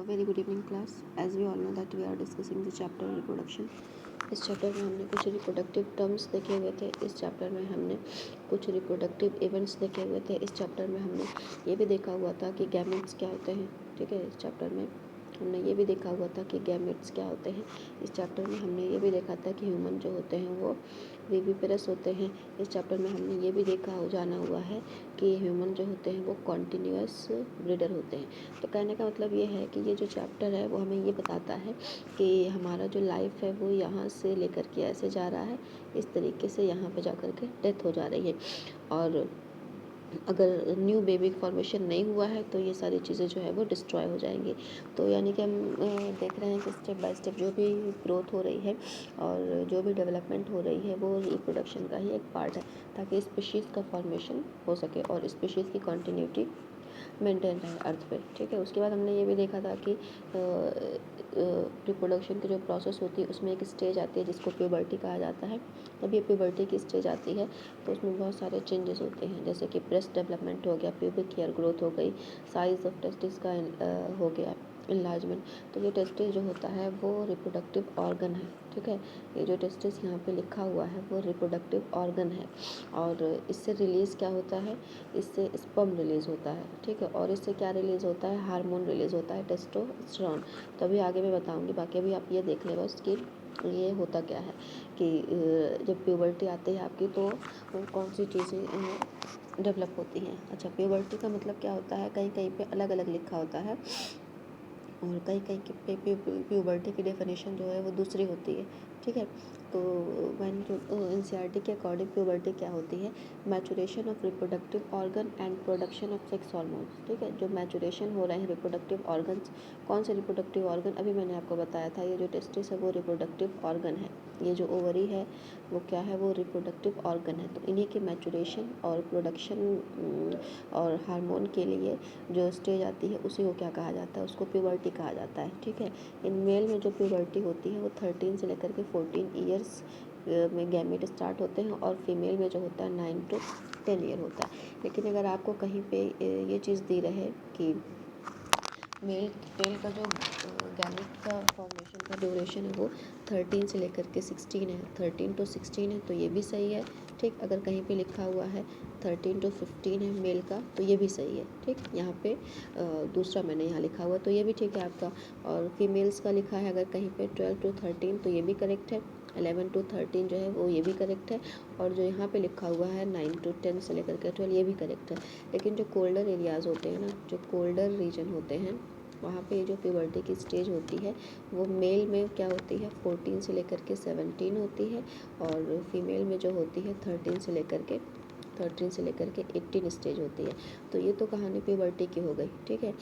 Very good evening class. As we all know that we are discussing the chapter reproduction. इस chapter में हमने कुछ reproductive terms देखे हुए थे. इस चैप्टर में हमने कुछ रिप्रोडक्टिव इवेंट्स देखे हुए थे. इस चैप्टर में हमने ये भी देखा हुआ था कि गैमेट्स क्या होते हैं. ठीक है, इस चैप्टर में हमने ये भी देखा हुआ था कि गैमेट्स क्या होते हैं. इस चैप्टर में हमने ये भी देखा था कि ह्यूमन जो होते हैं वो विविपेरस होते हैं. इस चैप्टर में हमने ये भी जाना हुआ है कि ह्यूमन जो होते हैं वो कॉन्टिन्यूअस ब्रीडर होते हैं. तो कहने का मतलब ये है कि ये जो चैप्टर है वो हमें ये बताता है कि हमारा जो लाइफ है वो यहाँ से लेकर के ऐसे जा रहा है, इस तरीके से यहाँ पे जा कर के डेथ हो जा रही है. और अगर न्यू बेबी फॉर्मेशन नहीं हुआ है तो ये सारी चीज़ें जो है वो डिस्ट्रॉय हो जाएंगी. तो यानी कि हम देख रहे हैं कि स्टेप बाय स्टेप जो भी ग्रोथ हो रही है और जो भी डेवलपमेंट हो रही है वो रिप्रोडक्शन का ही एक पार्ट है, ताकि स्पीशीज़ का फॉर्मेशन हो सके और स्पीशीज़ की कंटिन्यूटी मेंटेन रहे अर्थ पे. ठीक है, उसके बाद हमने ये भी देखा था कि रिप्रोडक्शन की जो प्रोसेस होती है उसमें एक स्टेज आती है जिसको प्यूबर्टी कहा जाता है. जब ये प्यूबर्टी की स्टेज आती है तो उसमें बहुत सारे चेंजेस होते हैं, जैसे कि ब्रेस्ट डेवलपमेंट हो गया, प्यूबिक हेयर ग्रोथ हो गई, साइज़ ऑफ टेस्टिस का हो गया इन्लार्जमेंट. तो ये टेस्टिस जो होता है वो रिप्रोडक्टिव ऑर्गन है. ठीक है, ये जो टेस्टिस यहाँ पे लिखा हुआ है वो रिप्रोडक्टिव ऑर्गन है. और इससे रिलीज़ क्या होता है, इससे स्पर्म रिलीज़ होता है. ठीक है, और इससे क्या रिलीज़ होता है, हार्मोन रिलीज़ होता है, टेस्टोस्टेरोन. तो अभी आगे मैं बताऊँगी, बाकी अभी आप ये देख लें बस कि ये होता क्या है कि जब प्यूबर्टी आती है आपकी तो कौन सी चीज़ें डेवलप होती हैं. अच्छा, प्यूबर्टी का मतलब क्या होता है, कहीं कहीं पे अलग अलग लिखा होता है और कहीं कहीं पे प्यूबर्टी की डेफिनेशन जो है वो दूसरी होती है. ठीक है, तो एनसीईआरटी के अकॉर्डिंग प्यूबर्टी क्या होती है, maturation of reproductive organ and production of sex hormones. ठीक है, जो मैचुरेशन हो रहे हैं रिप्रोडक्टिव ऑर्गन्स, कौन से रिप्रोडक्टिव ऑर्गन, अभी मैंने आपको बताया था ये जो टेस्टिस है वो रिप्रोडक्टिव ऑर्गन है, ये जो ओवरी है वो क्या है, वो रिप्रोडक्टिव ऑर्गन है. तो इन्हीं के मैचुरेशन और प्रोडक्शन और हार्मोन के लिए जो स्टेज आती है उसी को क्या कहा जाता है, उसको प्यूबर्टी कहा जाता है. ठीक है, इन मेल में जो प्यूबर्टी होती है वो 13 से लेकर के 14 ईयर्स में गैमेट स्टार्ट होते हैं और फीमेल में जो होता है 9 to 10 ईयर होता है. लेकिन अगर आपको कहीं पे ये चीज़ दी रहे कि मेल का जो गैमेट का फॉर्मेशन का ड्यूरेशन है वो 13 से लेकर के 16 है, 13 to 16 है, तो ये भी सही है. ठीक, अगर कहीं पे लिखा हुआ है 13 to 15 है मेल का तो ये भी सही है. ठीक, यहाँ पे दूसरा मैंने यहाँ लिखा हुआ तो ये भी ठीक है आपका. और फीमेल्स का लिखा है अगर कहीं पे 12 to 13 तो ये भी करेक्ट है, 11 to 13 जो है वो ये भी करेक्ट है, और जो यहाँ पे लिखा हुआ है 9 to 10 से लेकर के 12 ये भी करेक्ट है. लेकिन जो कोल्डर एरियाज़ होते हैं ना, जो कोल्डर रीजन होते हैं वहाँ पे जो प्यूबर्टी की स्टेज होती है वो मेल में क्या होती है 14 से लेकर के 17 होती है, और फीमेल में जो होती है 13 से लेकर के 18 स्टेज होती है. तो ये तो कहानी प्यूबर्टी की हो गई. ठीक है,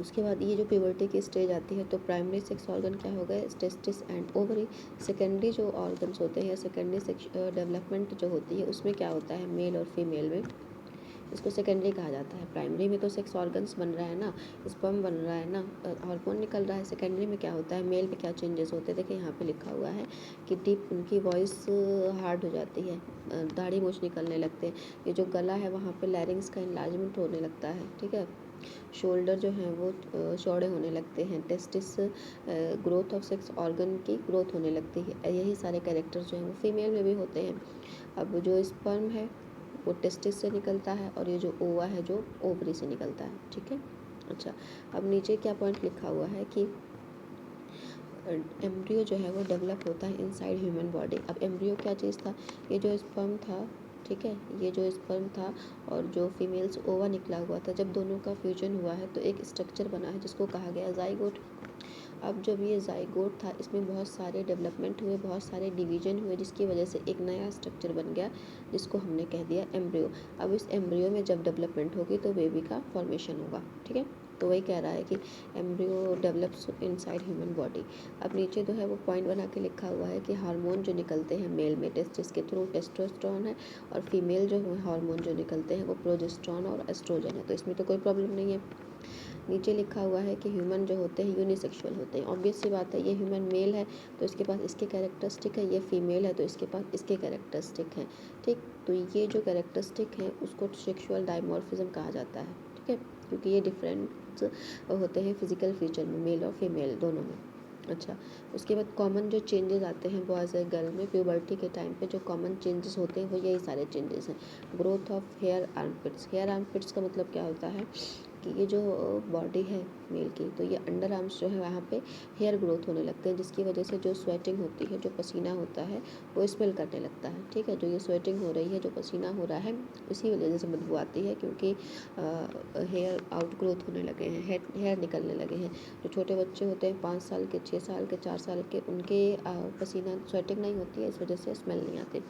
उसके बाद ये जो प्यूबर्टी की स्टेज आती है तो प्राइमरी सेक्स ऑर्गन क्या हो गए, टेस्टिस एंड ओवरी. सेकेंडरी जो ऑर्गन्स होते हैं या सेकेंडरी सेक्स डेवलपमेंट जो होती है उसमें क्या होता है, मेल और फीमेल में, इसको सेकेंडरी कहा जाता है. प्राइमरी में तो सेक्स ऑर्गन्स बन रहा है ना, स्पर्म बन रहा है ना, हार्मोन निकल रहा है. सेकेंडरी में क्या होता है, मेल में क्या चेंजेस होते हैं, देखिए यहाँ पे लिखा हुआ है कि डीप उनकी वॉइस हार्ड हो जाती है, दाढ़ी मूछ निकलने लगते हैं. ये जो गला है वहाँ पे लैरिंग्स का इनलार्जमेंट होने लगता है. ठीक है, शोल्डर जो हैं वो चौड़े होने लगते हैं, testis growth of sex organ की ग्रोथ होने लगती है. यही सारे कैरेक्टर्स जो हैं वो फीमेल में भी होते हैं. अब जो स्पर्म है वो टेस्टिस से निकलता है और ये जो ओवा है जो ओवरी से निकलता है. ठीक है, अच्छा, अब नीचे क्या पॉइंट लिखा हुआ है कि एम्ब्रियो जो है वो डेवलप होता है इनसाइड ह्यूमन बॉडी. अब एम्ब्रियो क्या चीज़ था, ये जो स्पर्म था, ठीक है, ये जो स्पर्म था और जो फीमेल्स ओवा निकला हुआ था, जब दोनों का फ्यूजन हुआ है तो एक स्ट्रक्चर बना है जिसको कहा गया जाइगोट. अब जब ये जाइगोट था इसमें बहुत सारे डेवलपमेंट हुए, बहुत सारे डिवीजन हुए, जिसकी वजह से एक नया स्ट्रक्चर बन गया जिसको हमने कह दिया एम्ब्रियो. अब इस एम्ब्रियो में जब डेवलपमेंट होगी तो बेबी का फॉर्मेशन होगा. ठीक है, तो वही कह रहा है कि embryo develops inside human body. अब नीचे जो है वो पॉइंट बना के लिखा हुआ है कि हार्मोन जो निकलते हैं मेल में टेस्टिस के थ्रू टेस्टोस्टेरोन है, और फीमेल जो हार्मोन जो निकलते हैं वो प्रोजेस्टेरोन और एस्ट्रोजन है. तो इसमें तो कोई प्रॉब्लम नहीं है. नीचे लिखा हुआ है कि ह्यूमन जो होते हैं यूनिसेक्सुअल होते हैं. ऑब्वियस सी बात है, ये ह्यूमन मेल है तो इसके पास इसके कैरेक्टरिस्टिक है, ये फीमेल है तो इसके पास इसके कैरेक्टरिस्टिक हैं. ठीक, तो ये जो कैरेक्टरिस्टिक है उसको सेक्सुअल डायमॉर्फिज्म कहा जाता है. ठीक है, क्योंकि ये डिफरेंट डिफरेंस होते हैं फिजिकल फीचर में, मेल और फीमेल दोनों में। अच्छा, उसके बाद कॉमन जो चेंजेस आते हैं बॉयज़ और गर्ल में प्यूबर्टी के टाइम पे जो कॉमन चेंजेस होते हैं वो यही सारे चेंजेस हैं। Growth of hair armpits, hair armpits का मतलब क्या होता है कि ये जो बॉडी है मेल की, तो ये अंडर आर्म्स जो है वहाँ पे हेयर ग्रोथ होने लगते हैं, जिसकी वजह से जो स्वेटिंग होती है, जो पसीना होता है वो स्मेल करने लगता है। ठीक है, जो ये स्वेटिंग हो रही है, जो पसीना हो रहा है, इसी वजह से बदबू आती है, क्योंकि हेयर आउट ग्रोथ होने लगे हैं, हेयर निकलने लगे हैं। जो छोटे बच्चे होते हैं 5 साल के, 6 साल के, 4 साल के, उनके पसीना स्वेटिंग नहीं होती है, इस वजह से स्मेल नहीं आती।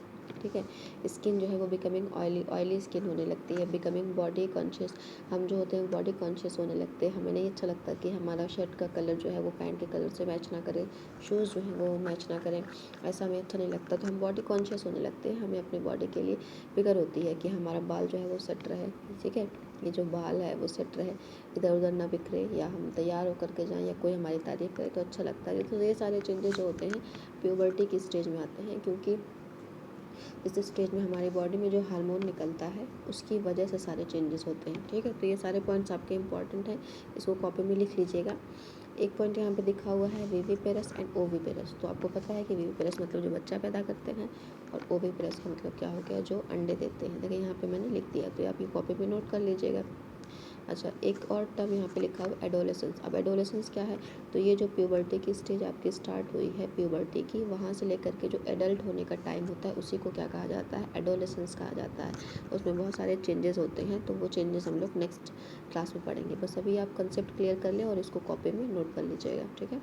ठीक है, स्किन जो है वो बिकमिंग ऑयली स्किन होने लगती है, बिकमिंग बॉडी कॉन्शियस। हम जो होते हैं बॉडी कॉन्शियस होने लगते हैं, हमें नहीं अच्छा लगता कि हमारा शर्ट का कलर जो है वो पैंट के कलर से मैच ना करे, शूज़ जो है वो मैच ना करें, ऐसा हमें अच्छा नहीं लगता, तो हम बॉडी कॉन्शियस होने लगते हैं। हमें अपनी बॉडी के लिए फिक्र होती है कि हमारा बाल जो है वो सेट रहे। ठीक है, ये जो बाल है वो सेट रहे, इधर उधर ना बिखरे, या हम तैयार होकर के जाएँ या कोई हमारी तारीफ़ करे तो अच्छा लगता है। तो ये सारे चेंजेस जो होते हैं प्यूबर्टी की स्टेज में आते हैं, क्योंकि इस स्टेज में हमारी बॉडी में जो हार्मोन निकलता है उसकी वजह से सारे चेंजेस होते हैं। ठीक है, तो ये सारे पॉइंट्स आपके इंपॉर्टेंट हैं, इसको कॉपी में लिख लीजिएगा। एक पॉइंट यहाँ पे लिखा हुआ है विविपेरस एंड ओविपेरस। तो आपको पता है कि विविपेरस मतलब जो बच्चा पैदा करते हैं, और ओविपेरस का मतलब क्या हो गया, जो अंडे देते हैं। देखिए यहाँ पे मैंने लिख दिया, तो आप ये कॉपी में नोट कर लीजिएगा। अच्छा, एक और टर्म यहाँ पे लिखा हुआ एडोलेसेंस। अब एडोलेसेंस क्या है, तो ये जो प्यूबर्टी की स्टेज आपकी स्टार्ट हुई है प्यूबर्टी की, वहाँ से लेकर के जो एडल्ट होने का टाइम होता है उसी को क्या कहा जाता है, एडोलेसेंस कहा जाता है। उसमें बहुत सारे चेंजेस होते हैं, तो वो चेंजेस हम लोग नेक्स्ट क्लास में पढ़ेंगे। बस अभी आप कंसेप्ट क्लियर कर लें और इसको कॉपी में नोट कर लीजिएगा। ठीक है।